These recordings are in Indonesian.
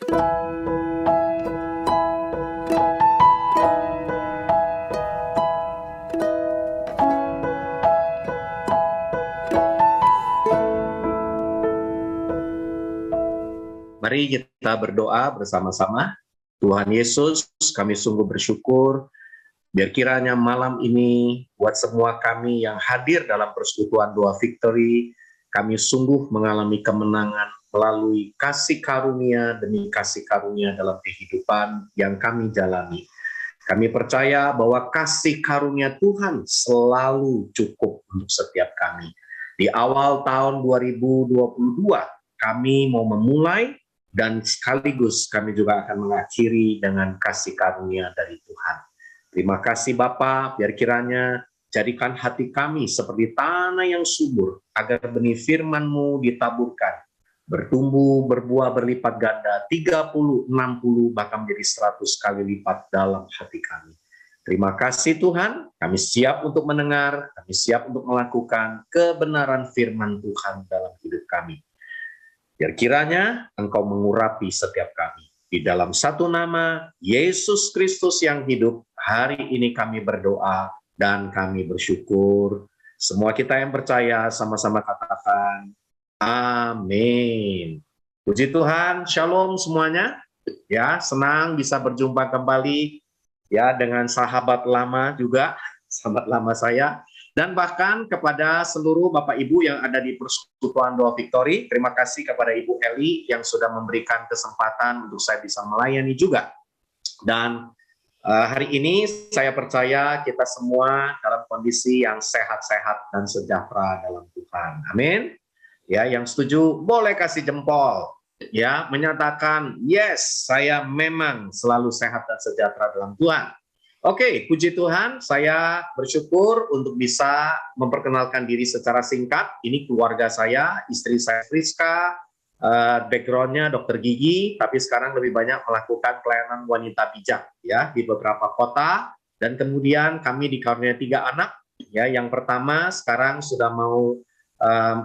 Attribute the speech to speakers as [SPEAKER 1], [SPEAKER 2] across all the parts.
[SPEAKER 1] Mari kita berdoa bersama-sama. Tuhan Yesus, kami sungguh bersyukur, biar kiranya malam ini buat semua kami yang hadir dalam persekutuan doa Victory, kami sungguh mengalami kemenangan melalui kasih karunia demi kasih karunia dalam kehidupan yang kami jalani. Kami percaya bahwa kasih karunia Tuhan selalu cukup untuk setiap kami. Di awal tahun 2022, kami mau memulai dan sekaligus kami juga akan mengakhiri dengan kasih karunia dari Tuhan. Terima kasih Bapa, biar kiranya jadikan hati kami seperti tanah yang subur, agar benih firman-Mu ditaburkan, bertumbuh, berbuah, berlipat ganda, 30, 60, bahkan menjadi 100 kali lipat dalam hati kami. Terima kasih Tuhan, kami siap untuk mendengar, kami siap untuk melakukan kebenaran firman Tuhan dalam hidup kami. Biar kiranya Engkau mengurapi setiap kami. Di dalam satu nama, Yesus Kristus yang hidup, hari ini kami berdoa dan kami bersyukur. Semua kita yang percaya sama-sama katakan, amin. Puji Tuhan, shalom semuanya. Ya, senang bisa berjumpa kembali ya dengan sahabat lama juga, sahabat lama saya. Dan bahkan kepada seluruh Bapak Ibu yang ada di Persekutuan Doa Victory, terima kasih kepada Ibu Eli yang sudah memberikan kesempatan untuk saya bisa melayani juga. Dan hari ini saya percaya kita semua dalam kondisi yang sehat-sehat dan sejahtera dalam Tuhan. Amin. Ya, yang setuju boleh kasih jempol. Ya, menyatakan yes, saya memang selalu sehat dan sejahtera dalam Tuhan. Oke, puji Tuhan, saya bersyukur untuk bisa memperkenalkan diri secara singkat. Ini keluarga saya, istri saya Friska, background-nya dokter gigi, tapi sekarang lebih banyak melakukan pelayanan wanita bijak ya di beberapa kota. Dan kemudian kami dikaruniai 3 anak. Ya, yang pertama sekarang sudah mau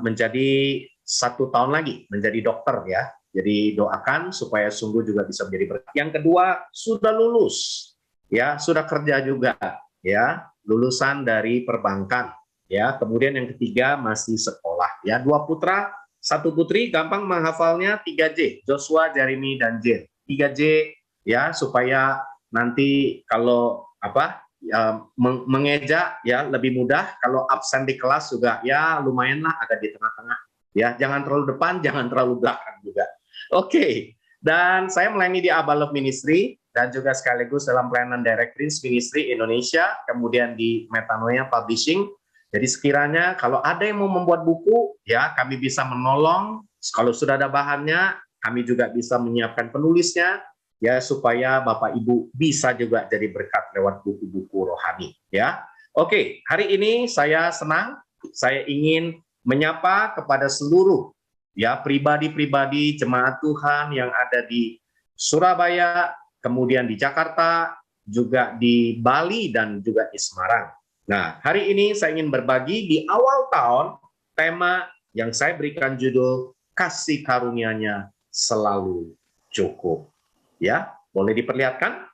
[SPEAKER 1] menjadi 1 tahun lagi menjadi dokter ya. Jadi doakan supaya sungguh juga bisa menjadi berkat. Yang kedua sudah lulus. Ya, sudah kerja juga, ya, lulusan dari perbankan, ya. Kemudian yang ketiga masih sekolah, ya. 2 putra, 1 putri, gampang menghafalnya 3J, Joshua, Jeremy, dan Jane. 3J, ya, supaya nanti kalau mengeja, ya, lebih mudah. Kalau absen di kelas juga, ya, lumayanlah ada di tengah-tengah, ya. Jangan terlalu depan, jangan terlalu belakang juga. Oke. Dan saya melayani di Abba Love Ministry dan juga sekaligus dalam pelayanan Direct Prince Ministry Indonesia, kemudian di Metanoia Publishing. Jadi sekiranya kalau ada yang mau membuat buku, ya kami bisa menolong. Kalau sudah ada bahannya, kami juga bisa menyiapkan penulisnya, ya supaya Bapak Ibu bisa juga jadi berkat lewat buku-buku rohani. Ya, oke. Hari ini saya senang, saya ingin menyapa kepada seluruh ya pribadi-pribadi jemaat Tuhan yang ada di Surabaya, kemudian di Jakarta, juga di Bali dan juga di Semarang. Nah, hari ini saya ingin berbagi di awal tahun tema yang saya berikan judul kasih karunia-Nya selalu cukup. Ya, boleh diperlihatkan?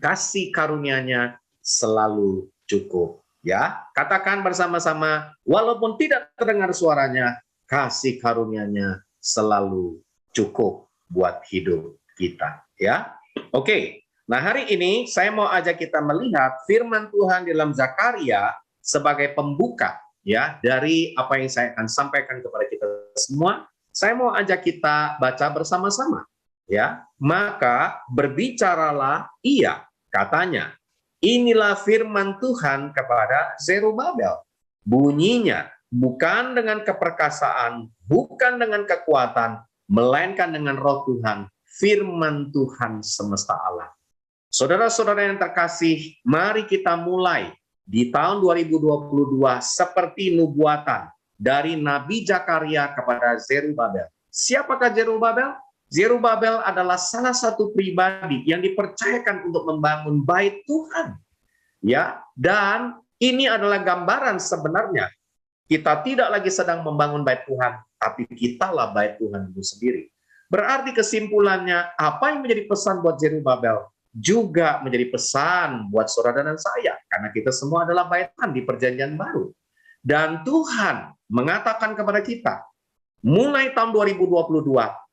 [SPEAKER 1] Kasih karunia-Nya selalu cukup. Ya, katakan bersama-sama, walaupun tidak terdengar suaranya, kasih karunia-Nya selalu cukup buat hidup kita, ya. Oke. Nah, hari ini saya mau ajak kita melihat firman Tuhan dalam Zakaria sebagai pembuka ya dari apa yang saya akan sampaikan kepada kita semua. Saya mau ajak kita baca bersama-sama, ya. Maka berbicaralah ia, katanya, inilah firman Tuhan kepada Zerubabel. Bunyinya, bukan dengan keperkasaan, bukan dengan kekuatan, melainkan dengan roh Tuhan, firman Tuhan semesta alam. Saudara-saudara yang terkasih, mari kita mulai di tahun 2022 seperti nubuatan dari Nabi Zakaria kepada Zerubabel. Siapakah Zerubabel? Zerubabel adalah salah satu pribadi yang dipercayakan untuk membangun bait Tuhan. Ya, dan ini adalah gambaran sebenarnya kita tidak lagi sedang membangun bait Tuhan, tapi kitalah bait Tuhan itu sendiri. Berarti kesimpulannya, apa yang menjadi pesan buat Zerubabel juga menjadi pesan buat saudara dan saya, karena kita semua adalah baitan di perjanjian baru. Dan Tuhan mengatakan kepada kita, mulai tahun 2022,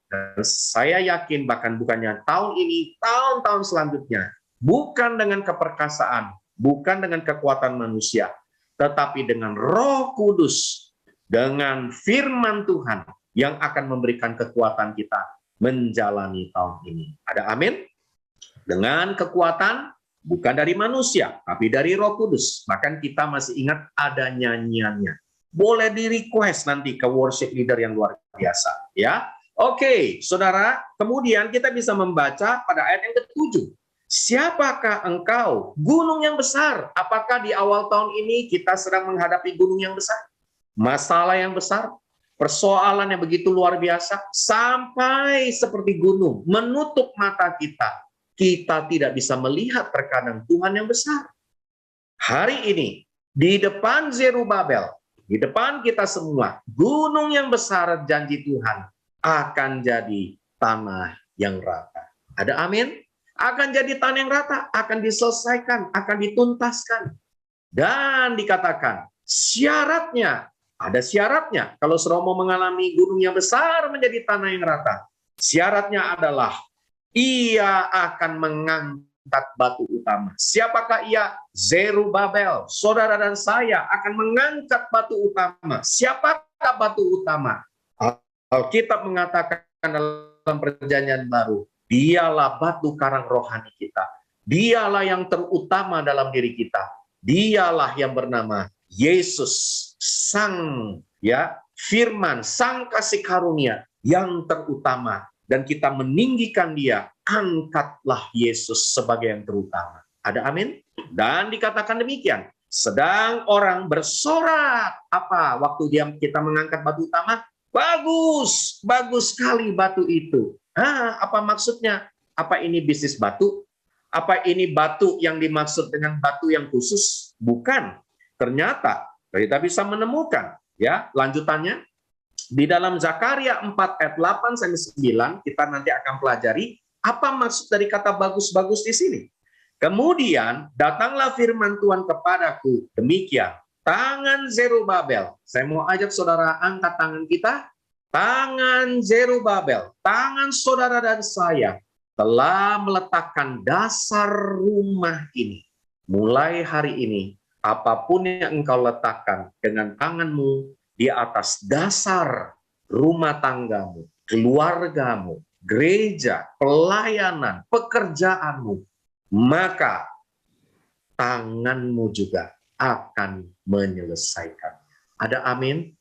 [SPEAKER 1] dan saya yakin bahkan bukannya tahun ini, tahun-tahun selanjutnya, bukan dengan keperkasaan, bukan dengan kekuatan manusia, tetapi dengan Roh Kudus, dengan firman Tuhan yang akan memberikan kekuatan kita menjalani tahun ini. Ada amin? Dengan kekuatan bukan dari manusia, tapi dari Roh Kudus. Bahkan kita masih ingat ada nyanyiannya. Boleh di-request nanti ke worship leader yang luar biasa, ya. Oke, saudara, kemudian kita bisa membaca pada ayat yang ke-7. Siapakah engkau, gunung yang besar? Apakah di awal tahun ini kita sedang menghadapi gunung yang besar? Masalah yang besar? Persoalan yang begitu luar biasa? Sampai seperti gunung, menutup mata kita. Kita tidak bisa melihat terkadang Tuhan yang besar. Hari ini, di depan Zerubabel, di depan kita semua, gunung yang besar janji Tuhan akan jadi tanah yang rata. Ada amin? Akan jadi tanah yang rata, akan diselesaikan, akan dituntaskan. Dan dikatakan, syaratnya, ada syaratnya. Kalau saudara mau mengalami gunung yang besar menjadi tanah yang rata, syaratnya adalah ia akan mengangkat batu utama. Siapakah ia? Zerubabel. Saudara dan saya akan mengangkat batu utama. Siapakah batu utama? Alkitab mengatakan dalam perjanjian baru, dialah batu karang rohani kita. Dialah yang terutama dalam diri kita. Dialah yang bernama Yesus, Sang Firman, Sang kasih karunia yang terutama. Dan kita meninggikan dia, angkatlah Yesus sebagai yang terutama. Ada amin? Dan dikatakan demikian, sedang orang bersorak, apa waktu kita mengangkat batu utama? Bagus, bagus sekali batu itu. Apa maksudnya? Apa ini bisnis batu? Apa ini batu yang dimaksud dengan batu yang khusus? Bukan. Ternyata kita bisa menemukan, ya, lanjutannya. Di dalam Zakaria 4 ayat 8-9 kita nanti akan pelajari apa maksud dari kata bagus-bagus di sini. Kemudian datanglah firman Tuhan kepadaku demikian, tangan Zerubabel. Saya mau ajak saudara angkat tangan kita. Tangan Zerubabel, tangan saudara dan saya telah meletakkan dasar rumah ini. Mulai hari ini, apapun yang engkau letakkan dengan tanganmu di atas dasar rumah tanggamu, keluargamu, gereja, pelayanan, pekerjaanmu, maka tanganmu juga akan menyelesaikannya. Ada amin?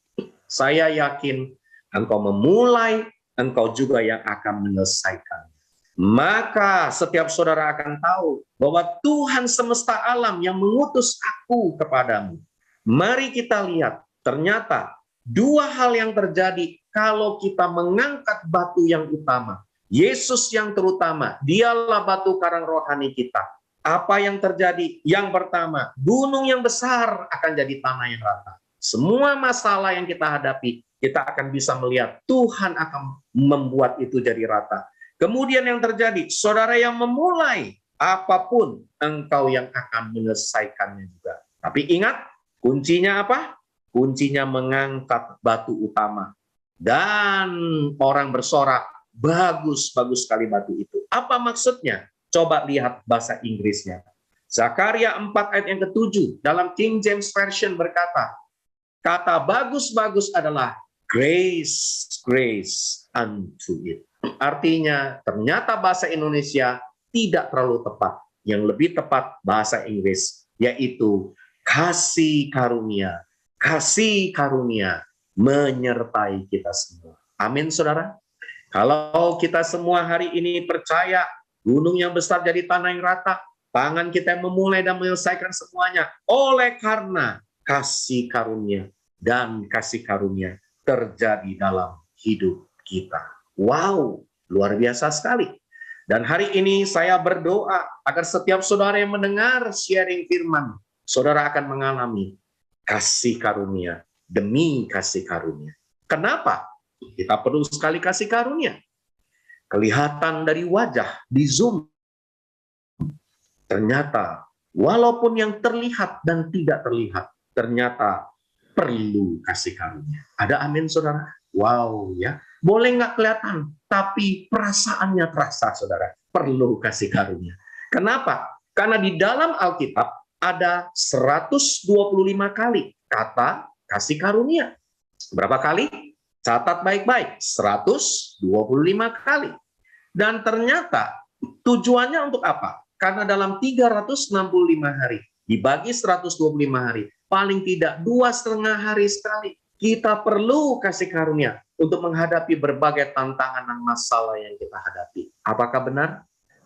[SPEAKER 1] Saya yakin engkau memulai, engkau juga yang akan menyelesaikan. Maka setiap saudara akan tahu bahwa Tuhan semesta alam yang mengutus aku kepadamu. Mari kita lihat, ternyata dua hal yang terjadi kalau kita mengangkat batu yang utama. Yesus yang terutama, dialah batu karang rohani kita. Apa yang terjadi? Yang pertama, gunung yang besar akan jadi tanah yang rata. Semua masalah yang kita hadapi, kita akan bisa melihat Tuhan akan membuat itu jadi rata. Kemudian yang terjadi, saudara yang memulai, apapun engkau yang akan menyelesaikannya juga. Tapi ingat, kuncinya apa? Kuncinya mengangkat batu utama. Dan orang bersorak, bagus-bagus sekali batu itu. Apa maksudnya? Coba lihat bahasa Inggrisnya. Zakaria 4 ayat yang ke-7 dalam King James Version berkata, kata bagus-bagus adalah grace, grace unto it. Artinya, ternyata bahasa Indonesia tidak terlalu tepat. Yang lebih tepat bahasa Inggris, yaitu kasih karunia. Kasih karunia menyertai kita semua. Amin, saudara. Kalau kita semua hari ini percaya gunung yang besar jadi tanah yang rata, tangan kita yang memulai dan menyelesaikan semuanya oleh karena kasih karunia dan kasih karunia terjadi dalam hidup kita. Wow, luar biasa sekali. Dan hari ini saya berdoa agar setiap saudara yang mendengar sharing firman, saudara akan mengalami kasih karunia demi kasih karunia. Kenapa? Kita perlu sekali kasih karunia. kelihatan dari wajah di Zoom. Ternyata walaupun yang terlihat dan tidak terlihat, ternyata perlu kasih karunia. Ada amin, saudara? Wow, ya. Boleh nggak kelihatan, tapi perasaannya terasa, saudara. Perlu kasih karunia. Kenapa? Karena di dalam Alkitab ada 125 kali kata kasih karunia. Berapa kali? Catat baik-baik, 125 kali. Dan ternyata tujuannya untuk apa? Karena dalam 365 hari, dibagi 125 hari, paling tidak 2,5 hari sekali, kita perlu kasih karunia untuk menghadapi berbagai tantangan dan masalah yang kita hadapi. Apakah benar?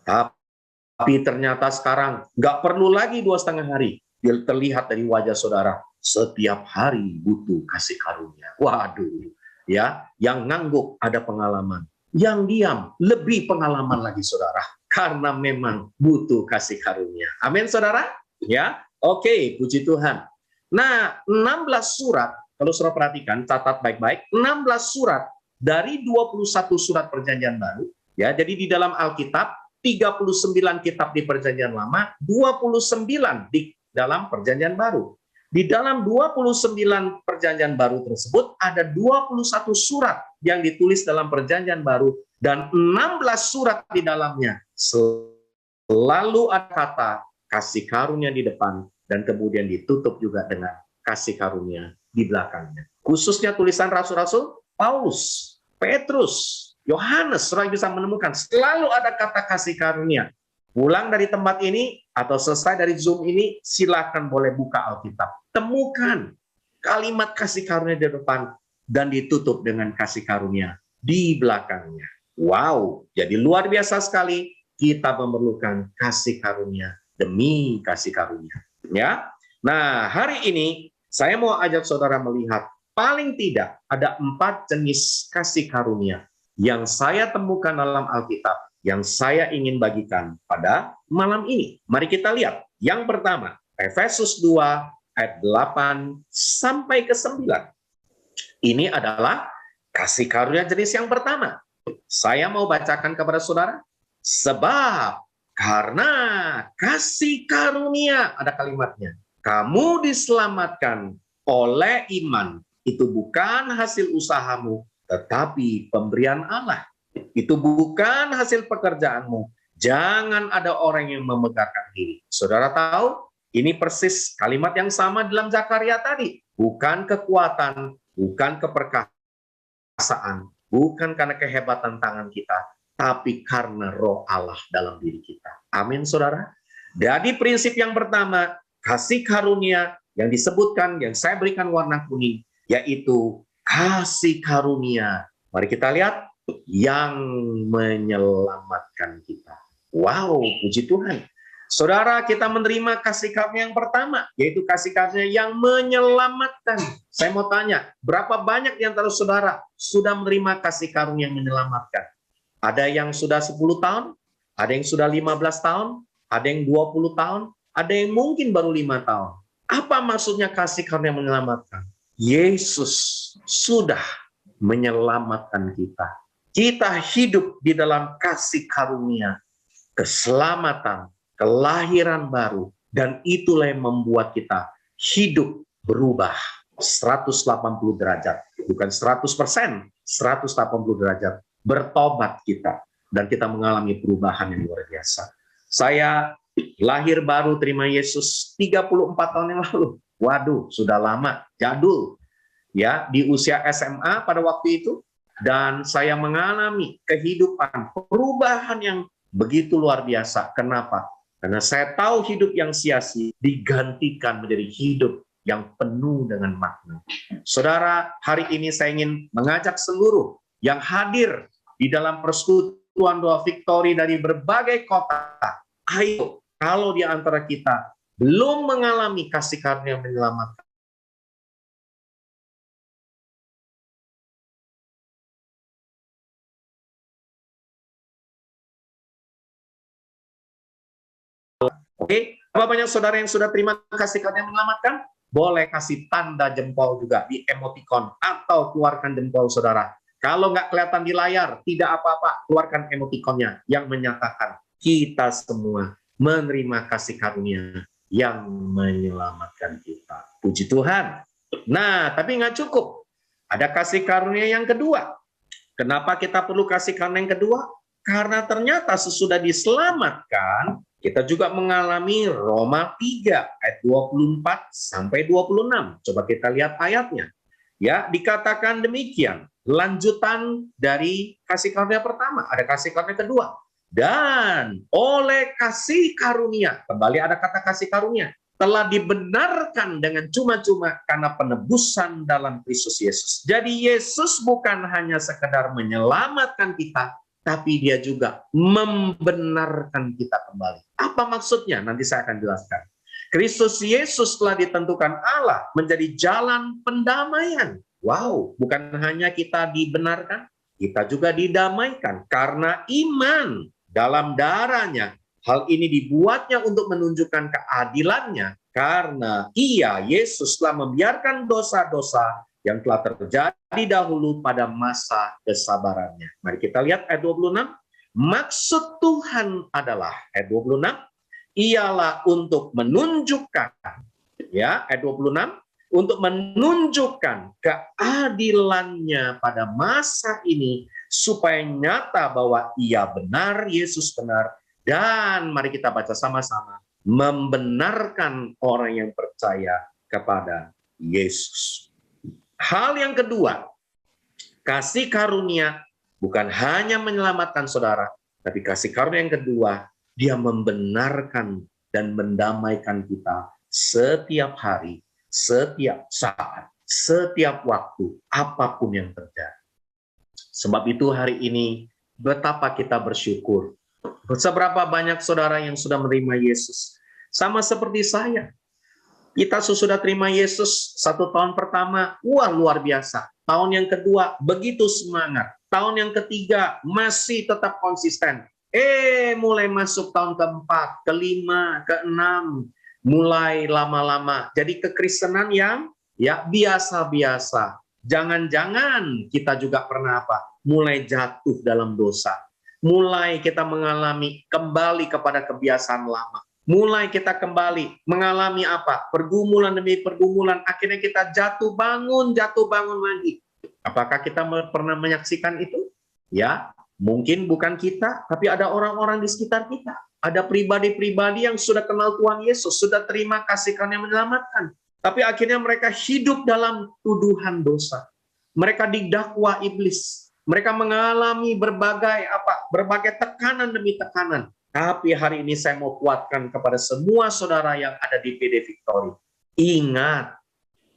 [SPEAKER 1] Tapi ternyata sekarang nggak perlu lagi 2,5 hari. Terlihat dari wajah saudara, setiap hari butuh kasih karunia. Waduh, ya, yang ngangguk ada pengalaman, yang diam lebih pengalaman lagi, saudara. Karena memang butuh kasih karunia. Amin, saudara? Ya, oke, puji Tuhan. Nah, 16 surat, kalau saudara perhatikan, catat baik-baik, 16 surat dari 21 surat perjanjian baru, ya, jadi di dalam Alkitab, 39 kitab di perjanjian lama, 29 di dalam perjanjian baru. Di dalam 29 perjanjian baru tersebut, ada 21 surat yang ditulis dalam perjanjian baru, dan 16 surat di dalamnya selalu ada kata kasih karunia di depan, dan kemudian ditutup juga dengan kasih karunia di belakangnya. Khususnya tulisan rasul-rasul Paulus, Petrus, Yohanes, saudara bisa menemukan selalu ada kata kasih karunia. Pulang dari tempat ini atau selesai dari Zoom ini, silakan boleh buka Alkitab. Temukan kalimat kasih karunia di depan dan ditutup dengan kasih karunia di belakangnya. Wow, jadi luar biasa sekali, kita memerlukan kasih karunia demi kasih karunia. Ya, nah hari ini saya mau ajak saudara melihat paling tidak ada 4 jenis kasih karunia yang saya temukan dalam Alkitab, yang saya ingin bagikan pada malam ini. Mari kita lihat. Yang pertama, Efesus 2 ayat 8 sampai ke 9. Ini adalah kasih karunia jenis yang pertama. Saya mau bacakan kepada saudara. Sebab karena kasih karunia, ada kalimatnya, kamu diselamatkan oleh iman. Itu bukan hasil usahamu, tetapi pemberian Allah. Itu bukan hasil pekerjaanmu. Jangan ada orang yang memegahkan diri. Saudara tahu, ini persis kalimat yang sama dalam Zakaria tadi. Bukan kekuatan, bukan keperkasaan, bukan karena kehebatan tangan kita, tapi karena roh Allah dalam diri kita. Amin, saudara. Jadi prinsip yang pertama, kasih karunia yang disebutkan, yang saya berikan warna kuning, yaitu kasih karunia. Mari kita lihat, yang menyelamatkan kita. Wow, puji Tuhan. Saudara, kita menerima kasih karunia yang pertama, yaitu kasih karunia yang menyelamatkan. Saya mau tanya, berapa banyak di antara saudara sudah menerima kasih karunia yang menyelamatkan? Ada yang sudah 10 tahun, ada yang sudah 15 tahun, ada yang 20 tahun, ada yang mungkin baru 5 tahun. Apa maksudnya kasih karunia yang menyelamatkan? Yesus sudah menyelamatkan kita. Kita hidup di dalam kasih karunia, keselamatan, kelahiran baru, dan itulah yang membuat kita hidup berubah 180 derajat, bukan 100%, 180 derajat, bertobat kita, dan kita mengalami perubahan yang luar biasa. Saya lahir baru terima Yesus 34 tahun yang lalu. Waduh, sudah lama, jadul. Ya, di usia SMA pada waktu itu, dan saya mengalami kehidupan, perubahan yang begitu luar biasa. Kenapa? Karena saya tahu hidup yang sia-sia digantikan menjadi hidup yang penuh dengan makna. Saudara, hari ini saya ingin mengajak seluruh yang hadir di dalam persekutuan doa Victory dari berbagai kota. Ayo, kalau di antara kita belum mengalami kasih karunia yang menyelamatkan, oke, apa banyak saudara yang sudah terima kasih karunia yang menyelamatkan? Boleh kasih tanda jempol juga di emoticon atau keluarkan jempol saudara. Kalau nggak kelihatan di layar, tidak apa-apa, keluarkan emotikonnya yang menyatakan kita semua menerima kasih karunia yang menyelamatkan kita. Puji Tuhan. Nah, tapi nggak cukup. Ada kasih karunia yang kedua. Kenapa kita perlu kasih karunia yang kedua? Karena ternyata sesudah diselamatkan, kita juga mengalami Roma 3 ayat 24 sampai 26. Coba kita lihat ayatnya. Ya, dikatakan demikian. Lanjutan dari kasih karunia pertama, ada kasih karunia kedua. Dan oleh kasih karunia, kembali ada kata kasih karunia, telah dibenarkan dengan cuma-cuma karena penebusan dalam Kristus Yesus. Jadi Yesus bukan hanya sekedar menyelamatkan kita, tapi dia juga membenarkan kita kembali. Apa maksudnya? Nanti saya akan jelaskan. Kristus Yesus telah ditentukan Allah menjadi jalan pendamaian. Wow, bukan hanya kita dibenarkan, kita juga didamaikan karena iman dalam darahnya. Hal ini dibuatnya untuk menunjukkan keadilannya karena Yesus telah membiarkan dosa-dosa yang telah terjadi dahulu pada masa kesabarannya. Mari kita lihat ayat 26. Maksud Tuhan adalah, ayat 26, ialah untuk menunjukkan, ya, ayat 26, untuk menunjukkan keadilannya pada masa ini supaya nyata bahwa Ia benar, Yesus benar, dan mari kita baca sama-sama, membenarkan orang yang percaya kepada Yesus. Hal yang kedua, kasih karunia bukan hanya menyelamatkan saudara, tapi kasih karunia yang kedua, dia membenarkan dan mendamaikan kita setiap hari, setiap saat, setiap waktu, apapun yang terjadi. Sebab itu hari ini betapa kita bersyukur. Seberapa banyak saudara yang sudah menerima Yesus. Sama seperti saya. Kita sudah terima Yesus 1 tahun pertama, wah luar biasa. Tahun yang kedua, begitu semangat. Tahun yang ketiga, masih tetap konsisten. Mulai masuk tahun keempat, kelima, keenam, mulai lama-lama. Jadi kekristenan yang ya biasa-biasa. Jangan-jangan kita juga pernah apa? Mulai jatuh dalam dosa. Mulai kita mengalami kembali kepada kebiasaan lama. Mulai kita kembali mengalami apa? Pergumulan demi pergumulan. Akhirnya kita jatuh bangun lagi. Apakah kita pernah menyaksikan itu? Ya, mungkin bukan kita, tapi ada orang-orang di sekitar kita. Ada pribadi-pribadi yang sudah kenal Tuhan Yesus, sudah terima kasih karunia yang menyelamatkan. Tapi akhirnya mereka hidup dalam tuduhan dosa. Mereka didakwa iblis. Mereka mengalami berbagai tekanan demi tekanan. Tapi hari ini saya mau kuatkan kepada semua saudara yang ada di PD Victory. Ingat,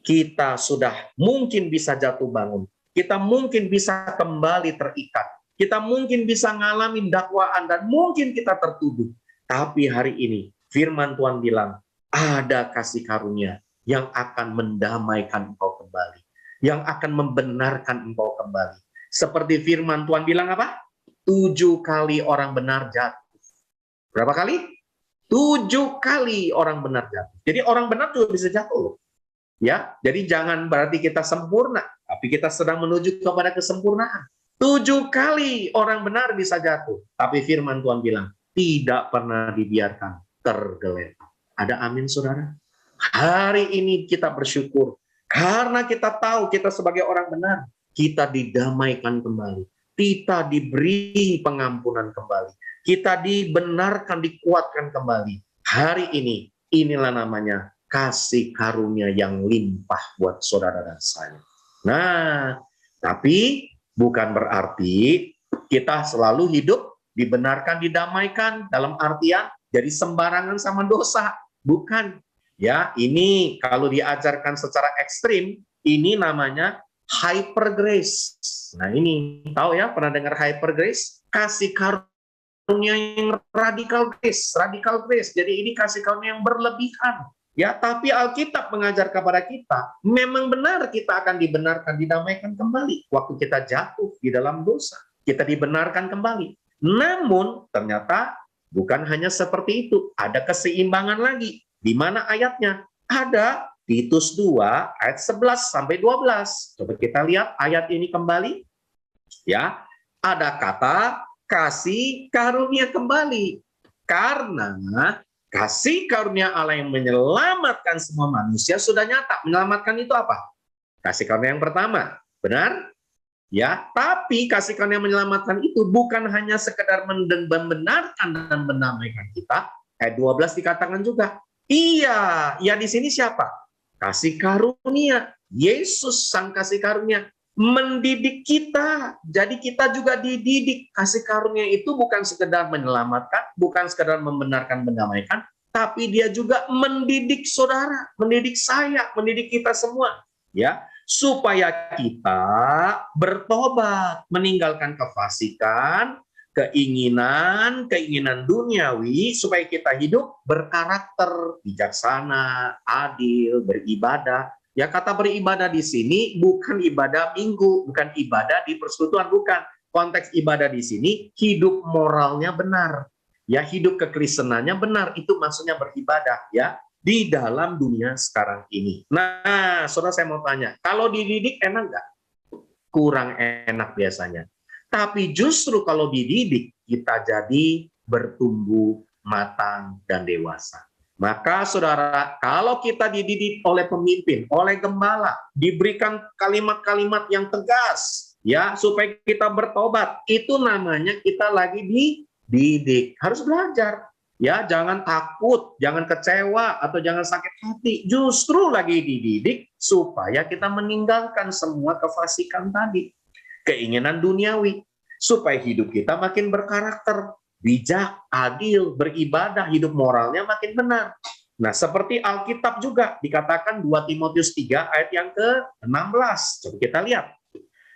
[SPEAKER 1] kita sudah mungkin bisa jatuh bangun. Kita mungkin bisa kembali terikat. Kita mungkin bisa mengalami dakwaan dan mungkin kita tertuduh. Tapi hari ini firman Tuhan bilang, ada kasih karunia yang akan mendamaikan engkau kembali. Yang akan membenarkan engkau kembali. Seperti firman Tuhan bilang apa? 7 kali orang benar jatuh. Berapa kali? 7 kali orang benar jatuh. Jadi orang benar juga bisa jatuh. Ya, jadi jangan berarti kita sempurna, tapi kita sedang menuju kepada kesempurnaan. 7 kali orang benar bisa jatuh, tapi firman Tuhan bilang tidak pernah dibiarkan tergeletak. Ada amin, saudara? Hari ini kita bersyukur karena kita tahu kita sebagai orang benar, kita didamaikan kembali, kita diberi pengampunan kembali. Kita dibenarkan, dikuatkan kembali. Hari ini, inilah namanya kasih karunia yang limpah buat saudara dan saya. Nah, tapi bukan berarti kita selalu hidup, dibenarkan, didamaikan, dalam artian jadi sembarangan sama dosa. Bukan. Ya, ini kalau diajarkan secara ekstrim, ini namanya hyper grace. Nah ini, tahu ya, pernah dengar hyper grace? Kasih karunia yang radikal grace. Jadi ini kasih karunia yang berlebihan. Ya, tapi Alkitab mengajar kepada kita, memang benar kita akan dibenarkan, didamaikan kembali waktu kita jatuh di dalam dosa. Kita dibenarkan kembali. Namun ternyata bukan hanya seperti itu, ada keseimbangan lagi. Di mana ayatnya? Ada Titus 2 ayat 11 sampai 12. Coba kita lihat ayat ini kembali. Ya, ada kata kasih karunia kembali. Karena kasih karunia Allah yang menyelamatkan semua manusia sudah nyata. Menyelamatkan itu apa? Kasih karunia yang pertama. Benar? Ya, tapi kasih karunia yang menyelamatkan itu bukan hanya sekedar membenarkan dan mendamaikan kita. Ayat 12 dikatakan juga, iya, ya di sini siapa? Kasih karunia. Yesus sang kasih karunia mendidik kita. Jadi kita juga dididik. Kasih karunia itu bukan sekedar menyelamatkan, bukan sekedar membenarkan, mendamaikan, tapi dia juga mendidik saudara, mendidik saya, mendidik kita semua, ya, supaya kita bertobat, meninggalkan kefasikan, keinginan duniawi, supaya kita hidup berkarakter, bijaksana, adil, beribadah. Ya, kata beribadah di sini bukan ibadah minggu, bukan ibadah di persekutuan, bukan. Konteks ibadah di sini hidup moralnya benar. Ya, hidup kekristenannya benar, itu maksudnya beribadah, ya, di dalam dunia sekarang ini. Nah, saudara, saya mau tanya, kalau dididik enak nggak? Kurang enak biasanya. Tapi justru kalau dididik, kita jadi bertumbuh matang dan dewasa. Maka saudara, kalau kita dididik oleh pemimpin, oleh gembala, diberikan kalimat-kalimat yang tegas, ya, supaya kita bertobat, itu namanya kita lagi dididik. Harus belajar, ya, jangan takut, jangan kecewa, atau jangan sakit hati. Justru lagi dididik supaya kita meninggalkan semua kefasikan tadi, keinginan duniawi, supaya hidup kita makin berkarakter, bijak, adil, beribadah, hidup moralnya makin benar. Nah, seperti Alkitab juga dikatakan 2 Timotius 3 ayat yang ke-16. Coba kita lihat.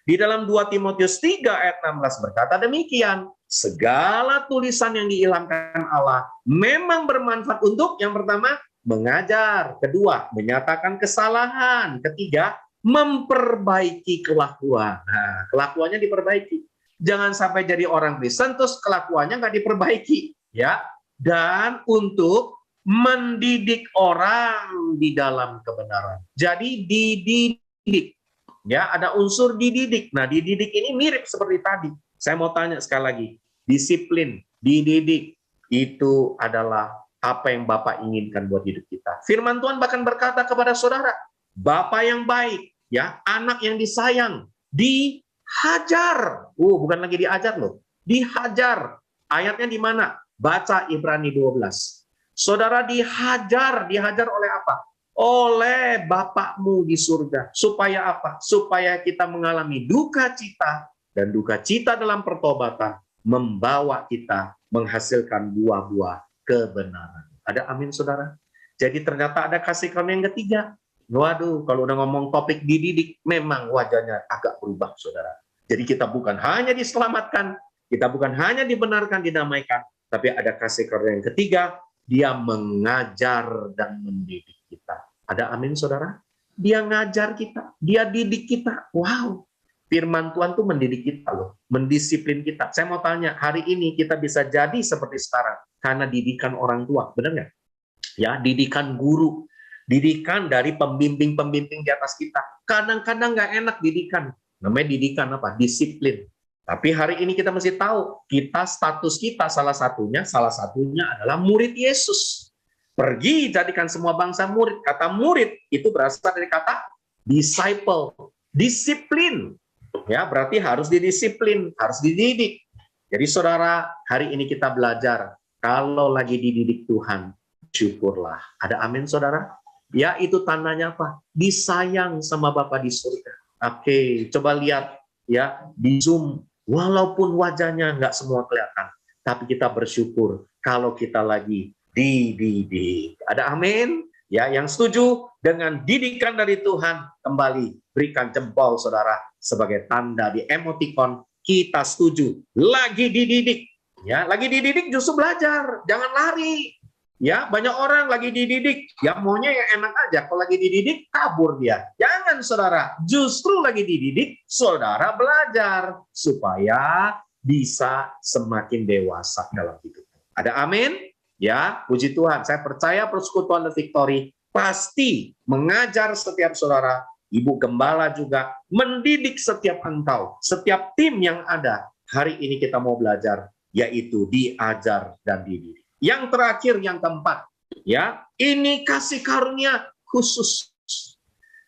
[SPEAKER 1] Di dalam 2 Timotius 3 ayat 16 berkata demikian, segala tulisan yang diilhamkan Allah memang bermanfaat untuk, yang pertama, mengajar, kedua, menyatakan kesalahan, ketiga, memperbaiki kelakuan. Nah, kelakuannya diperbaiki. Jangan sampai jadi orang Kristen terus kelakuannya nggak diperbaiki, ya. Dan untuk mendidik orang di dalam kebenaran. Jadi dididik, ya, ada unsur dididik. Nah, dididik ini mirip seperti tadi. Saya mau tanya sekali lagi, disiplin, dididik itu adalah apa yang Bapak inginkan buat hidup kita. Firman Tuhan bahkan berkata kepada saudara, Bapak yang baik, ya, anak yang disayang, dihajar. Bukan lagi diajar loh. Dihajar. Ayatnya di mana? Baca Ibrani 12. Saudara dihajar oleh apa? Oleh Bapakmu di surga. Supaya apa? Supaya kita mengalami duka cita, dan duka cita dalam pertobatan membawa kita menghasilkan buah-buah kebenaran. Ada amin, saudara? Jadi ternyata ada kasih karunia yang ketiga. Waduh, kalau udah ngomong topik dididik, memang wajahnya agak berubah, saudara. Jadi kita bukan hanya diselamatkan, kita bukan hanya dibenarkan, didamaikan, tapi ada kasih karunia yang ketiga, dia mengajar dan mendidik kita. Ada amin, saudara? Dia ngajar kita, dia didik kita. Wow, firman Tuhan tuh mendidik kita loh, mendisiplin kita. Saya mau tanya, hari ini kita bisa jadi seperti sekarang karena didikan orang tua, benar nggak? Ya, didikan guru, didikan dari pembimbing-pembimbing di atas kita. Kadang-kadang nggak enak didikan. Namanya didikan apa? Disiplin. Tapi hari ini kita mesti tahu, kita status kita salah satunya adalah murid Yesus. Pergi jadikan semua bangsa murid. Kata murid itu berasal dari kata disciple, disiplin. Ya, berarti harus didisiplin, harus dididik. Jadi saudara, hari ini kita belajar, kalau lagi dididik Tuhan, syukurlah. Ada amin, saudara? Ya, itu tandanya apa? Disayang sama Bapa di surga. Oke, coba lihat ya di Zoom, walaupun wajahnya nggak semua kelihatan, tapi kita bersyukur kalau kita lagi dididik. Ada amin? Ya, yang setuju dengan didikan dari Tuhan, kembali berikan jempol, saudara, sebagai tanda di emoticon kita setuju. Lagi dididik, ya, lagi dididik justru belajar, jangan lari. Ya, banyak orang lagi dididik, ya maunya yang enak aja. Kalau lagi dididik, kabur dia. Jangan, saudara. Justru lagi dididik, saudara belajar supaya bisa semakin dewasa dalam hidup. Ada amin? Ya, puji Tuhan. Saya percaya Persekutuan The Victory pasti mengajar setiap saudara Ibu Gembala juga mendidik setiap engkau, setiap tim yang ada. Hari ini kita mau belajar, yaitu diajar dan dididik. Yang terakhir, yang keempat, ya, ini kasih karunia khusus.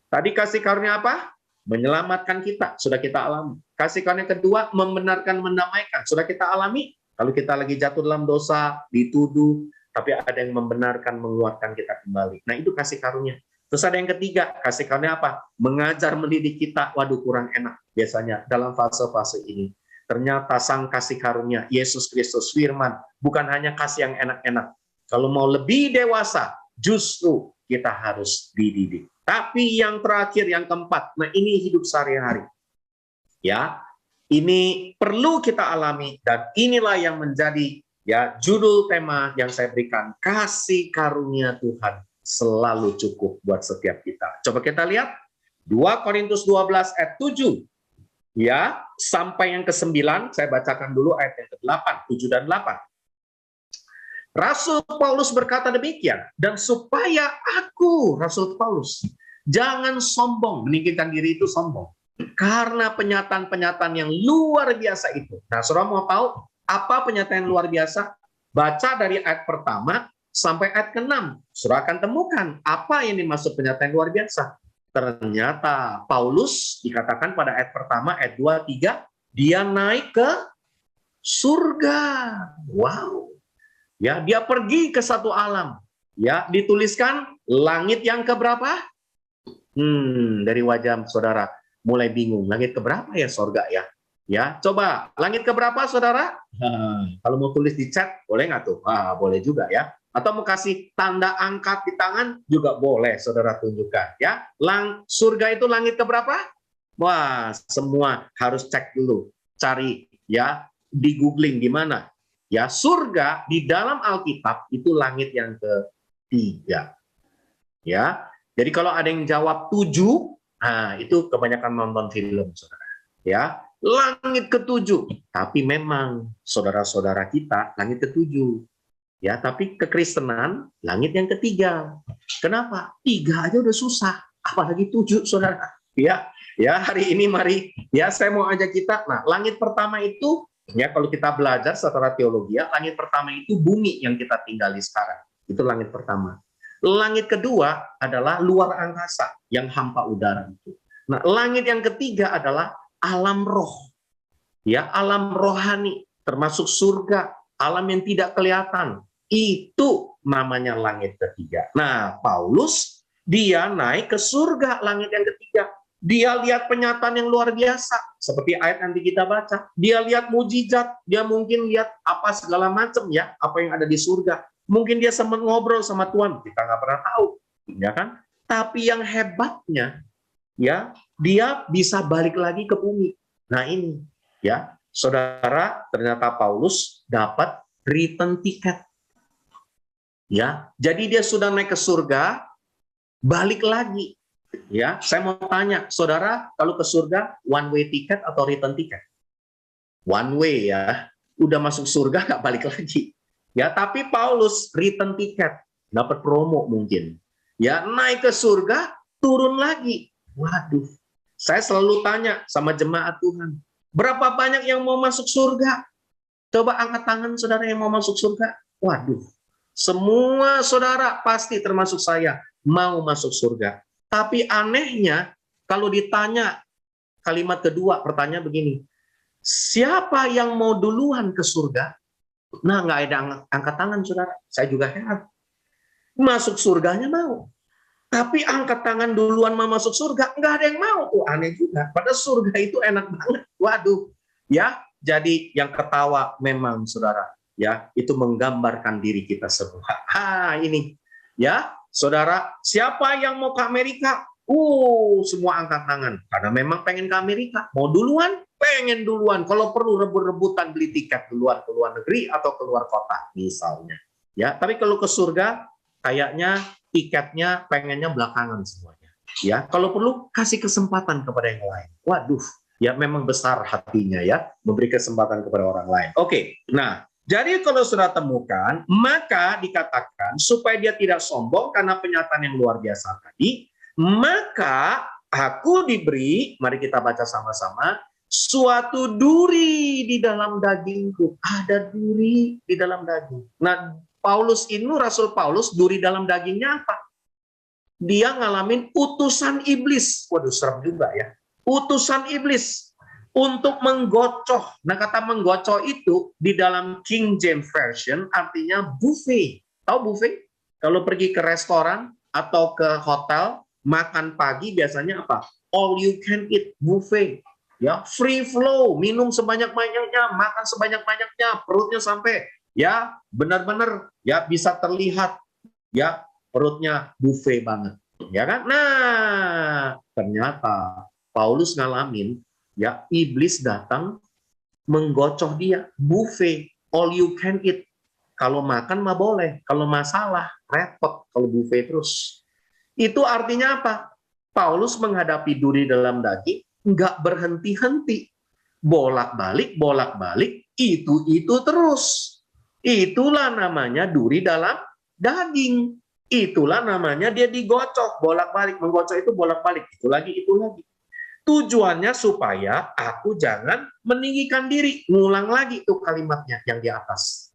[SPEAKER 1] Tadi kasih karunia apa? Menyelamatkan kita, sudah kita alami. Kasih karunia kedua, membenarkan, mendamaikan, sudah kita alami. Kalau kita lagi jatuh dalam dosa, dituduh, tapi ada yang membenarkan, menguatkan kita kembali. Nah, itu kasih karunia. Terus ada yang ketiga, kasih karunia apa? Mengajar, mendidik kita. Waduh, kurang enak biasanya dalam fase-fase ini. Ternyata sang kasih karunia, Yesus Kristus, firman, bukan hanya kasih yang enak-enak. Kalau mau lebih dewasa, justru kita harus dididik. Tapi yang terakhir, yang keempat, nah ini hidup sehari-hari. Ya, ini perlu kita alami, dan inilah yang menjadi ya judul tema yang saya berikan, kasih karunia Tuhan selalu cukup buat setiap kita. Coba kita lihat 2 Korintus 12 ayat 7 ya sampai yang ke-9. Saya bacakan dulu ayat yang ke-8, 7 dan 8. Rasul Paulus berkata demikian, dan supaya aku, Rasul Paulus, jangan sombong, meninggikan diri itu sombong, karena penyataan-penyataan yang luar biasa itu. Nah, saudara mau tahu apa penyataan luar biasa? Baca dari ayat pertama sampai ayat ke-6. Saudara akan temukan apa yang dimaksud penyataan luar biasa. Ternyata Paulus dikatakan pada ayat pertama, ayat 2, 3, dia naik ke surga. Wow. Ya, dia pergi ke satu alam. Ya, dituliskan langit yang keberapa? Dari wajah saudara mulai bingung. Langit keberapa ya surga ya? Ya, coba langit keberapa saudara? Kalau mau tulis di chat boleh nggak tuh? Boleh juga ya. Atau mau kasih tanda angkat di tangan juga boleh saudara tunjukkan ya. Surga itu langit keberapa? Wah, semua harus cek dulu, cari ya, di googling di mana. Ya, surga di dalam Alkitab itu langit yang ketiga. Ya. Jadi kalau ada yang jawab 7, nah itu kebanyakan nonton film saudara. Ya. Langit ke-7, tapi memang saudara-saudara kita langit ke-7. Ya, tapi kekristenan langit yang ketiga. Kenapa? 3 aja udah susah, apalagi 7, saudara. Ya, ya hari ini mari ya saya mau ajak kita. Nah, langit pertama itu ya kalau kita belajar secara teologi, ya, langit pertama itu bumi yang kita tinggali sekarang. Itu langit pertama. Langit kedua adalah luar angkasa yang hampa udara itu. Nah, langit yang ketiga adalah alam roh. Ya, alam rohani termasuk surga, alam yang tidak kelihatan. Itu namanya langit ketiga. Nah, Paulus dia naik ke surga, langit yang ketiga. Dia lihat penyataan yang luar biasa, seperti ayat nanti kita baca. Dia lihat mujizat, dia mungkin lihat apa segala macam ya, apa yang ada di surga. Mungkin dia sempat ngobrol sama Tuhan, kita nggak pernah tahu, ya kan? Tapi yang hebatnya, ya, dia bisa balik lagi ke bumi. Nah ini, ya, saudara, ternyata Paulus dapat return ticket. Ya, jadi dia sudah naik ke surga, balik lagi. Ya, saya mau tanya, saudara, kalau ke surga one way ticket atau return ticket? One way ya, udah masuk surga nggak balik lagi. Ya, tapi Paulus return ticket, dapat promo mungkin. Ya, naik ke surga, turun lagi. Waduh, saya selalu tanya sama jemaat Tuhan, berapa banyak yang mau masuk surga? Coba angkat tangan saudara yang mau masuk surga. Waduh, semua saudara pasti termasuk saya mau masuk surga. Tapi anehnya kalau ditanya kalimat kedua, pertanyaan begini, siapa yang mau duluan ke surga? Nah, nggak ada angkat tangan saudara. Saya juga heran. Masuk surganya mau. Tapi angkat tangan duluan mau masuk surga, nggak ada yang mau. Aneh juga. Padahal surga itu enak banget. Waduh, ya. Jadi yang ketawa memang saudara, ya itu menggambarkan diri kita semua. Ini, ya saudara, siapa yang mau ke Amerika? Semua angkat tangan karena memang pengen ke Amerika. Mau duluan? Pengen duluan. Kalau perlu rebut-rebutan beli tiket duluan ke luar negeri atau ke luar kota misalnya. Ya, tapi kalau ke surga kayaknya tiketnya pengennya belakangan semuanya. Ya, kalau perlu kasih kesempatan kepada yang lain. Waduh, ya memang besar hatinya ya, memberi kesempatan kepada orang lain. Oke, nah jadi kalau sudah temukan, maka dikatakan supaya dia tidak sombong karena penyataan yang luar biasa tadi, maka Aku diberi, mari kita baca sama-sama, suatu duri di dalam dagingku. Ada duri di dalam daging. Nah, Paulus ini, Rasul Paulus, duri dalam dagingnya apa? Dia ngalamin utusan iblis. Waduh, serem juga ya. Utusan iblis untuk menggocoh. Nah, kata menggocoh itu di dalam King James Version artinya buffet. Tahu buffet? Kalau pergi ke restoran atau ke hotel, makan pagi biasanya apa? All you can eat buffet. Ya, free flow, minum sebanyak-banyaknya, makan sebanyak-banyaknya, perutnya sampai ya benar-benar ya bisa terlihat ya perutnya buffet banget, ya kan? Nah, ternyata Paulus ngalamin ya iblis datang menggocoh dia, buffet, all you can eat. Kalau makan mah boleh, kalau masalah repot kalau buffet terus. Itu artinya apa? Paulus menghadapi duri dalam daging nggak berhenti-henti, bolak-balik, itu terus. Itulah namanya duri dalam daging. Itulah namanya dia digocok, bolak-balik, menggocok itu bolak-balik, itu lagi, itu lagi. Tujuannya supaya aku jangan meninggikan diri. Ngulang lagi tuh kalimatnya yang di atas.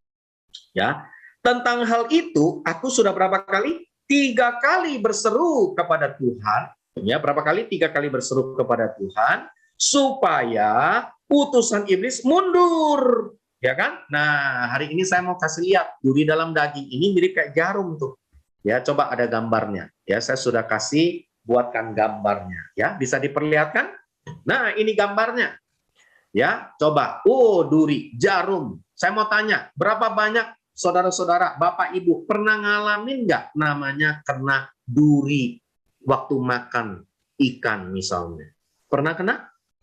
[SPEAKER 1] Ya, tentang hal itu aku sudah berapa kali? 3 kali berseru kepada Tuhan. Ya, berapa kali? 3 kali berseru kepada Tuhan supaya utusan iblis mundur. Ya kan? Nah, hari ini saya mau kasih lihat duri dalam daging ini mirip kayak jarum tuh. Ya, coba ada gambarnya. Ya, saya sudah kasih buatkan gambarnya. Ya, bisa diperlihatkan? Nah, ini gambarnya. Ya, coba. Oh, duri, jarum. Saya mau tanya, berapa banyak saudara-saudara, Bapak Ibu pernah ngalamin nggak namanya kena duri waktu makan ikan misalnya? Pernah kena?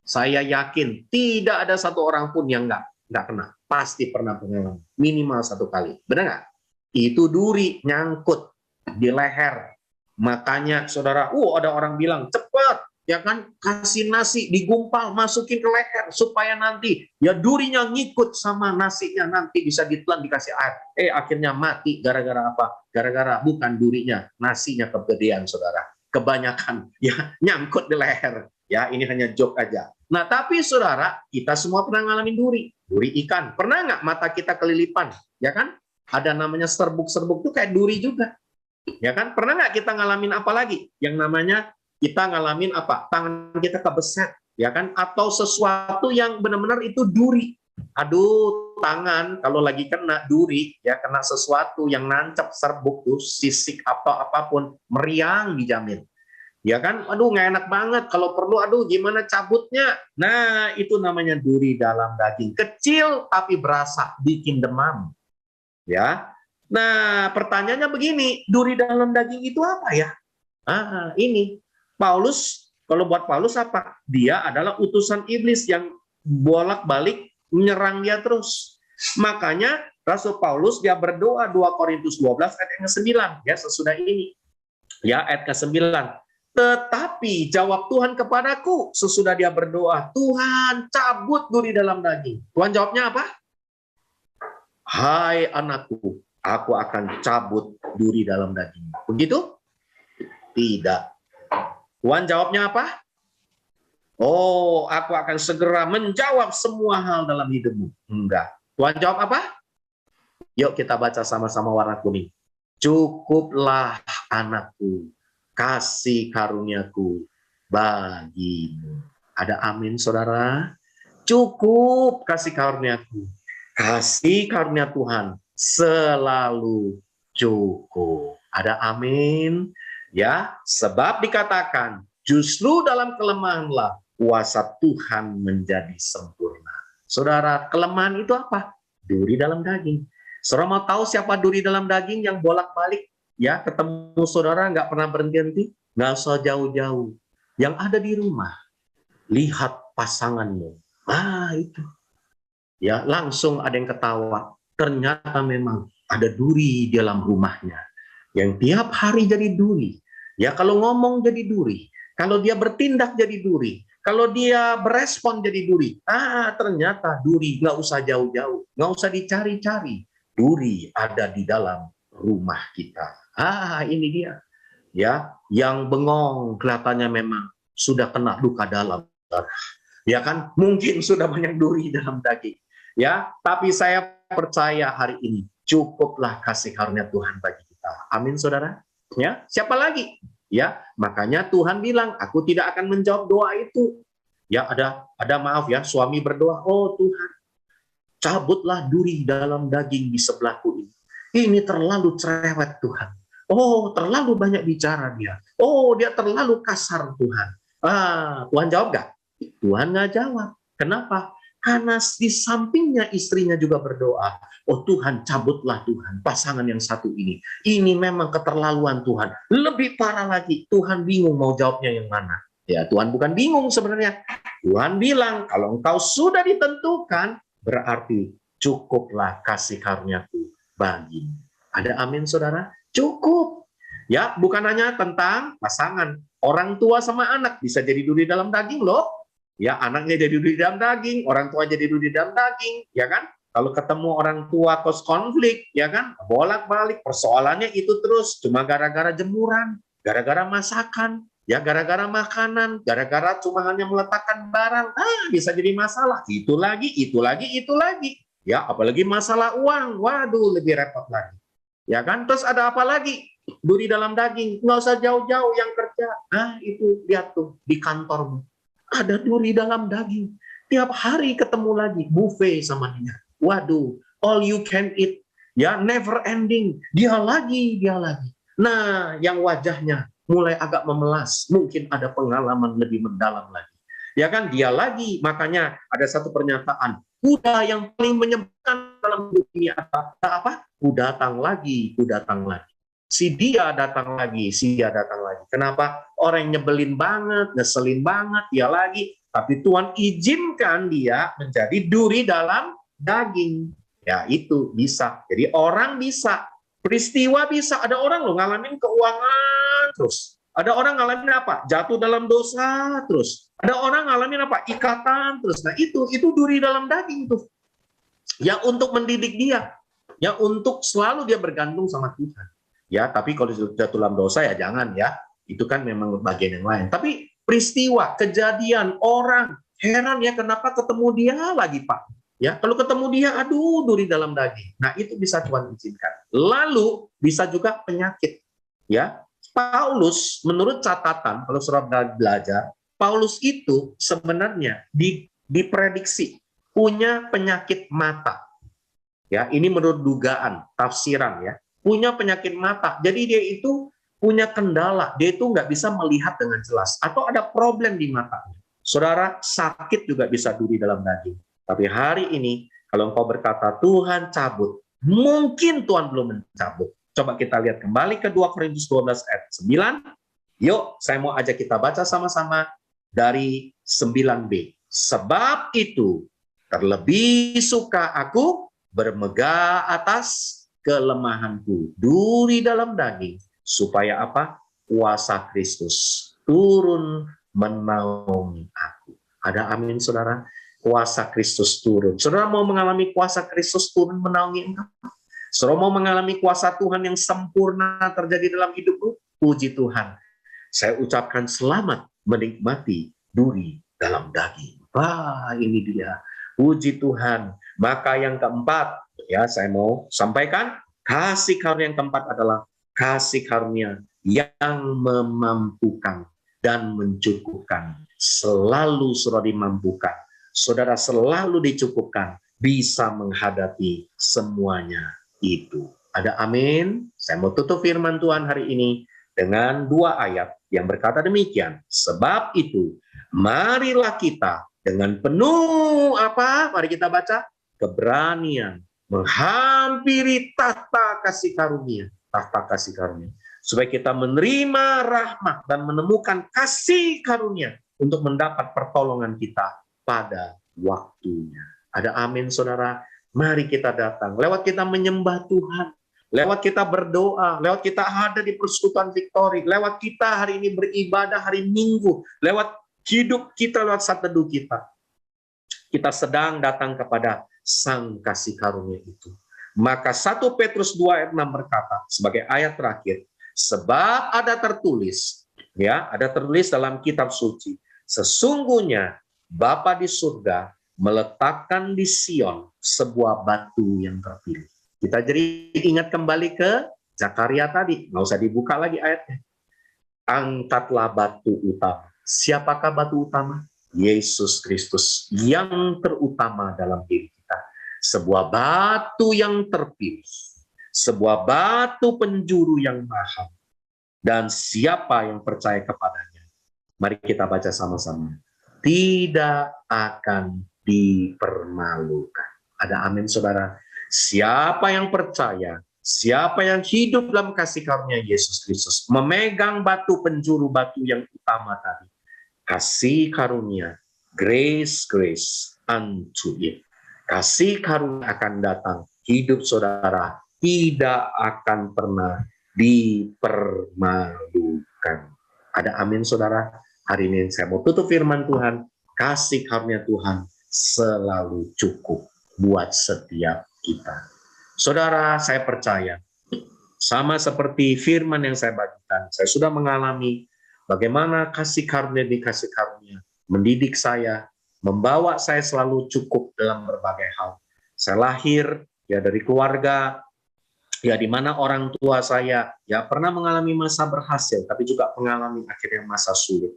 [SPEAKER 1] Saya yakin tidak ada satu orang pun yang nggak kena. Pasti pernah pengalaman. Minimal 1 kali. Benar nggak? Itu duri nyangkut di leher. Makanya saudara, ada orang bilang, cepat, ya kan, kasih nasi digumpal, masukin ke leher, supaya nanti ya durinya ngikut sama nasinya, nanti bisa ditelan dikasih air. Akhirnya mati gara-gara apa? Gara-gara bukan durinya, nasinya kegedean, saudara. Kebanyakan ya nyangkut di leher. Ya, ini hanya joke aja. Nah, tapi saudara, kita semua pernah ngalamin duri ikan. Pernah nggak mata kita kelilipan? Ya kan? Ada namanya serbuk-serbuk tuh kayak duri juga. Ya kan? Pernah nggak kita ngalamin apa lagi? Yang namanya kita ngalamin apa? Tangan kita kebeset, ya kan? Atau sesuatu yang benar-benar itu duri. Aduh, tangan kalau lagi kena duri, ya kena sesuatu yang nancep serbuk tuh, sisik atau apapun, meriang dijamin. Ya kan? Aduh, nggak enak banget. Kalau perlu, aduh, gimana cabutnya? Nah, itu namanya duri dalam daging. Kecil tapi berasa, bikin demam. Ya. Nah, pertanyaannya begini, duri dalam daging itu apa ya? Ini Paulus, kalau buat Paulus apa? Dia adalah utusan iblis yang bolak-balik menyerang dia terus. Makanya Rasul Paulus dia berdoa 2 Korintus 12 ayat ke-9 ya sesudah ini. Ya, ayat ke-9. Tetapi jawab Tuhan kepadaku sesudah dia berdoa, Tuhan cabut duri dalam daging. Tuhan jawabnya apa? Hai anakku, aku akan cabut duri dalam daging. Begitu? Tidak. Tuhan jawabnya apa? Oh, aku akan segera menjawab semua hal dalam hidupmu. Enggak. Tuhan jawab apa? Yuk kita baca sama-sama warna kuning. Cukuplah anakku, kasih karuniaku bagimu. Ada amin, saudara? Cukup kasih karuniaku. Kasih karunia Tuhan selalu cukup. Ada amin? Ya, sebab dikatakan justru dalam kelemahanlah kuasa Tuhan menjadi sempurna. Saudara, kelemahan itu apa? Duri dalam daging. Saudara mau tahu siapa duri dalam daging yang bolak-balik? Ya, ketemu saudara nggak pernah berhenti, nggak usah jauh-jauh. Yang ada di rumah, lihat pasanganmu. Itu. Ya, langsung ada yang ketawa. Ternyata memang ada duri di dalam rumahnya. Yang tiap hari jadi duri. Ya, kalau ngomong jadi duri. Kalau dia bertindak jadi duri. Kalau dia berespon jadi duri. Ternyata duri nggak usah jauh-jauh. Nggak usah dicari-cari. Duri ada di dalam rumah kita. Ini dia. Ya, yang bengong kelihatannya memang sudah kena luka dalam. Ya kan? Mungkin sudah banyak duri dalam daging. Ya, tapi saya percaya hari ini cukuplah kasih karunia Tuhan bagi kita. Amin, saudara. Ya, siapa lagi? Ya, makanya Tuhan bilang, aku tidak akan menjawab doa itu. Ya, ada maaf ya, suami berdoa, oh Tuhan, cabutlah duri dalam daging di sebelahku ini. Ini terlalu cerewet Tuhan. Oh, terlalu banyak bicara dia. Oh, dia terlalu kasar Tuhan. Tuhan jawab nggak? Tuhan nggak jawab. Kenapa? Karena di sampingnya istrinya juga berdoa. Oh Tuhan, cabutlah Tuhan pasangan yang satu ini. Ini memang keterlaluan Tuhan. Lebih parah lagi, Tuhan bingung mau jawabnya yang mana. Ya, Tuhan bukan bingung sebenarnya. Tuhan bilang, kalau engkau sudah ditentukan, berarti cukuplah kasih karuniaku bagimu. Ada amin, saudara? Cukup. Ya, bukan hanya tentang pasangan. Orang tua sama anak bisa jadi duri dalam daging loh. Ya, anaknya jadi duri dalam daging, orang tua jadi duri dalam daging, ya kan? Kalau ketemu orang tua terus konflik, ya kan? Bolak-balik, persoalannya itu terus cuma gara-gara jemuran, gara-gara masakan, ya gara-gara makanan, gara-gara cuma hanya meletakkan barang, bisa jadi masalah. Itu lagi, itu lagi, itu lagi. Ya, apalagi masalah uang, waduh lebih repot lagi. Ya kan? Terus ada apa lagi? Duri dalam daging, nggak usah jauh-jauh yang kerja. Itu lihat tuh di kantormu. Ada duri dalam daging. Tiap hari ketemu lagi, buffet sama dia. Waduh, all you can eat. Ya, never ending. Dia lagi, dia lagi. Nah, yang wajahnya mulai agak memelas. Mungkin ada pengalaman lebih mendalam lagi. Ya kan, dia lagi. Makanya ada satu pernyataan. Kuda yang paling menyebalkan dalam hidup ini apa? Ku datang lagi, ku datang lagi. Si dia datang lagi, si dia datang lagi. Kenapa? Orang yang nyebelin banget, ngeselin banget, dia lagi. Tapi Tuhan izinkan dia menjadi duri dalam daging. Ya itu bisa. Jadi orang bisa. Peristiwa bisa. Ada orang loh ngalamin keuangan terus. Ada orang ngalamin apa? Jatuh dalam dosa terus. Ada orang ngalamin apa? Ikatan terus. Nah itu duri dalam daging tuh. Yang untuk mendidik dia. Yang untuk selalu dia bergantung sama Tuhan. Ya, tapi kalau sudah dalam dosa ya jangan ya. Itu kan memang bagian yang lain. Tapi peristiwa, kejadian, orang, heran ya kenapa ketemu dia lagi Pak. Ya, kalau ketemu dia, aduh, duri dalam daging. Nah, itu bisa Tuhan izinkan. Lalu bisa juga penyakit. Ya, Paulus menurut catatan kalau surat belajar, Paulus itu sebenarnya diprediksi punya penyakit mata. Ya, ini menurut dugaan, tafsiran ya. Punya penyakit mata. Jadi dia itu punya kendala. Dia itu nggak bisa melihat dengan jelas. Atau ada problem di matanya. Saudara, sakit juga bisa duri dalam daging. Tapi hari ini, kalau engkau berkata, Tuhan cabut. Mungkin Tuhan belum mencabut. Coba kita lihat kembali ke 2 Korintus 12 ayat 9. Yuk, saya mau ajak kita baca sama-sama dari 9b. Sebab itu, terlebih suka aku bermegah atas kelemahanku, duri dalam daging, supaya apa? Kuasa Kristus turun menaungi aku. Ada amin, saudara? Kuasa Kristus turun. Saudara mau mengalami kuasa Kristus turun menaungi engkau? Saudara mau mengalami kuasa Tuhan yang sempurna terjadi dalam hidupmu? Puji Tuhan. Saya ucapkan selamat menikmati duri dalam daging. Wah, ini dia. Puji Tuhan. Maka yang keempat, ya, saya mau sampaikan, kasih karunia yang keempat adalah kasih karunia yang memampukan dan mencukupkan. Selalu saudara dimampukan, saudara selalu dicukupkan, bisa menghadapi semuanya itu. Ada amin? Saya mau tutup firman Tuhan hari ini dengan 2 ayat yang berkata demikian. Sebab itu, marilah kita dengan penuh apa? Mari kita baca. Keberanian menghampiri tahta kasih karunia, supaya kita menerima rahmat dan menemukan kasih karunia untuk mendapat pertolongan kita pada waktunya. Ada amin, saudara? Mari kita datang, lewat kita menyembah Tuhan, lewat kita berdoa, lewat kita ada di persekutuan Victory, lewat kita hari ini beribadah hari Minggu, lewat hidup kita, lewat saat teduh kita sedang datang kepada Sang kasih karunia itu. Maka 1 Petrus 2 ayat 6 berkata sebagai ayat terakhir, sebab ada tertulis, Ya, ada tertulis dalam kitab suci, sesungguhnya Bapa di surga meletakkan di Sion sebuah batu yang terpilih. Kita jadi ingat kembali ke Zakaria tadi, nggak usah dibuka lagi ayatnya. Angkatlah batu utama. Siapakah batu utama? Yesus Kristus yang terutama dalam diri kita. Sebuah batu yang terpilih. Sebuah batu penjuru yang mahal. Dan siapa yang percaya kepadanya? Mari kita baca sama-sama. Tidak akan dipermalukan. Ada amin, saudara. Siapa yang percaya, siapa yang hidup dalam kasih karunia Yesus Kristus, memegang batu penjuru, batu yang utama tadi, kasih karunia, grace unto it. Kasih karunia akan datang, hidup saudara tidak akan pernah dipermalukan. Ada amin, saudara. Hari ini saya mau tutup firman Tuhan. Kasih karunia Tuhan selalu cukup buat setiap kita. Saudara, saya percaya, sama seperti firman yang saya bagikan, saya sudah mengalami bagaimana kasih karunia di kasih karunia mendidik saya, membawa saya selalu cukup dalam berbagai hal. Saya lahir ya dari keluarga ya di mana orang tua saya ya pernah mengalami masa berhasil, tapi juga mengalami akhirnya masa sulit.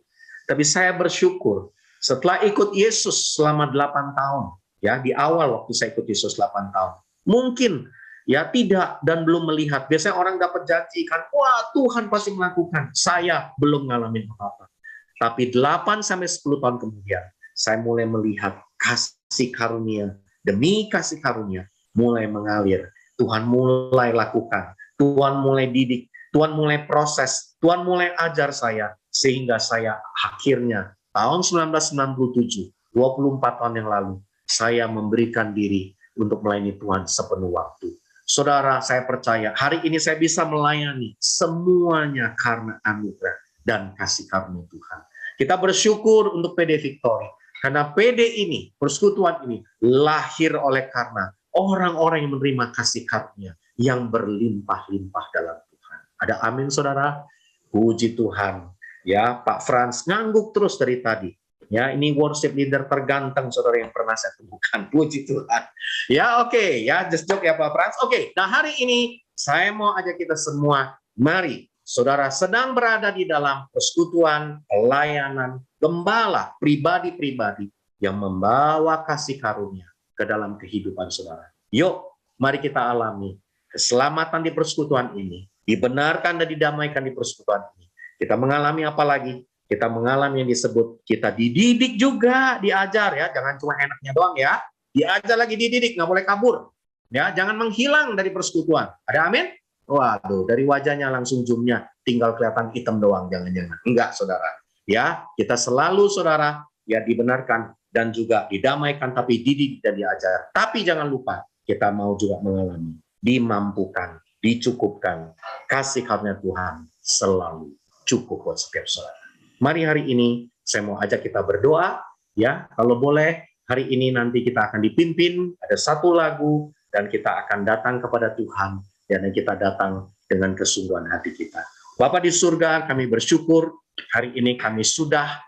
[SPEAKER 1] Tapi saya bersyukur setelah ikut Yesus selama 8 tahun, ya di awal waktu saya ikut Yesus 8 tahun, mungkin ya tidak dan belum melihat. Biasanya orang dapat janji kan, wah Tuhan pasti melakukan. Saya belum ngalamin apa-apa. Tapi 8-10 tahun kemudian, saya mulai melihat kasih karunia demi kasih karunia mulai mengalir. Tuhan mulai lakukan, Tuhan mulai didik, Tuhan mulai proses, Tuhan mulai ajar saya, sehingga saya akhirnya tahun 1997, 24 tahun yang lalu, saya memberikan diri untuk melayani Tuhan sepenuh waktu. Saudara, saya percaya hari ini saya bisa melayani semuanya karena anugerah dan kasih karunia Tuhan. Kita bersyukur untuk PD Victory, karena PD ini, persekutuan ini, lahir oleh karena orang-orang yang menerima kasih karunia yang berlimpah-limpah dalam Tuhan. Ada amin, saudara? Puji Tuhan. Ya, Pak Frans ngangguk terus dari tadi. Ya, ini worship leader terganteng, saudara, yang pernah saya temukan. Puji Tuhan. Ya, oke. Ya, just joke ya Pak Frans. Oke, nah hari ini saya mau ajak kita semua, mari, saudara sedang berada di dalam persekutuan, pelayanan, gembala, pribadi-pribadi yang membawa kasih karunia ke dalam kehidupan saudara. Yuk, mari kita alami keselamatan di persekutuan ini, dibenarkan dan didamaikan di persekutuan ini. Kita mengalami apa lagi? Kita mengalami yang disebut kita dididik juga, diajar ya, jangan cuma enaknya doang ya. Diajar lagi, dididik, nggak boleh kabur. Ya, jangan menghilang dari persekutuan. Ada amin? Waduh, dari wajahnya langsung zoomnya tinggal kelihatan hitam doang, jangan-jangan. Enggak, saudara. Ya, kita selalu saudara ya dibenarkan dan juga didamaikan, tapi dididik dan diajar. Tapi jangan lupa, kita mau juga mengalami, dimampukan, dicukupkan. Kasih karunia Tuhan selalu cukup buat setiap saudara. Mari hari ini, saya mau ajak kita berdoa, ya. Kalau boleh, hari ini nanti kita akan dipimpin, ada satu lagu, dan kita akan datang kepada Tuhan, dan kita datang dengan kesungguhan hati kita. Bapa di surga, kami bersyukur, hari ini kami sudah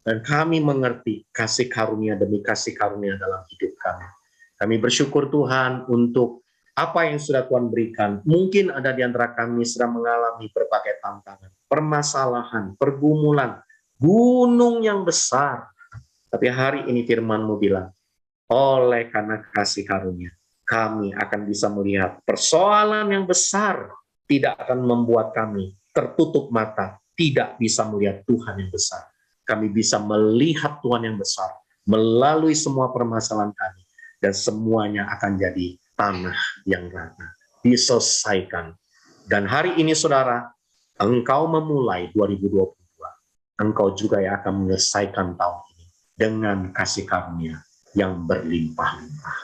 [SPEAKER 1] dan kami mengerti kasih karunia demi kasih karunia dalam hidup kami. Kami bersyukur Tuhan untuk apa yang sudah Tuhan berikan. Mungkin ada di antara kami sedang mengalami berbagai tantangan, permasalahan, pergumulan, gunung yang besar. Tapi hari ini firman-Mu bilang, oleh karena kasih karunia, kami akan bisa melihat persoalan yang besar tidak akan membuat kami tertutup mata, tidak bisa melihat Tuhan yang besar. Kami bisa melihat Tuhan yang besar melalui semua permasalahan kami, dan semuanya akan jadi tanah yang rata, diselesaikan. Dan hari ini saudara, engkau memulai 2022, engkau juga yang akan menyelesaikan tahun ini dengan kasih karunia yang berlimpah-limpah.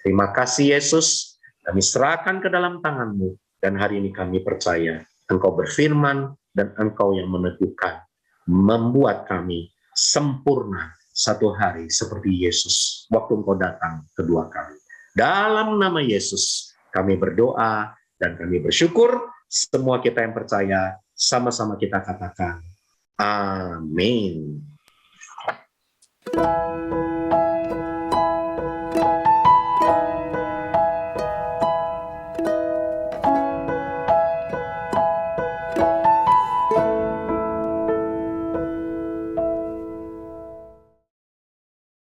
[SPEAKER 1] Terima kasih Yesus, kami serahkan ke dalam tangan-Mu, dan hari ini kami percaya engkau berfirman dan engkau yang meneguhkan, membuat kami sempurna satu hari seperti Yesus waktu engkau datang kedua kali. Dalam nama Yesus kami berdoa dan kami bersyukur. Semua kita yang percaya sama-sama kita katakan Amin.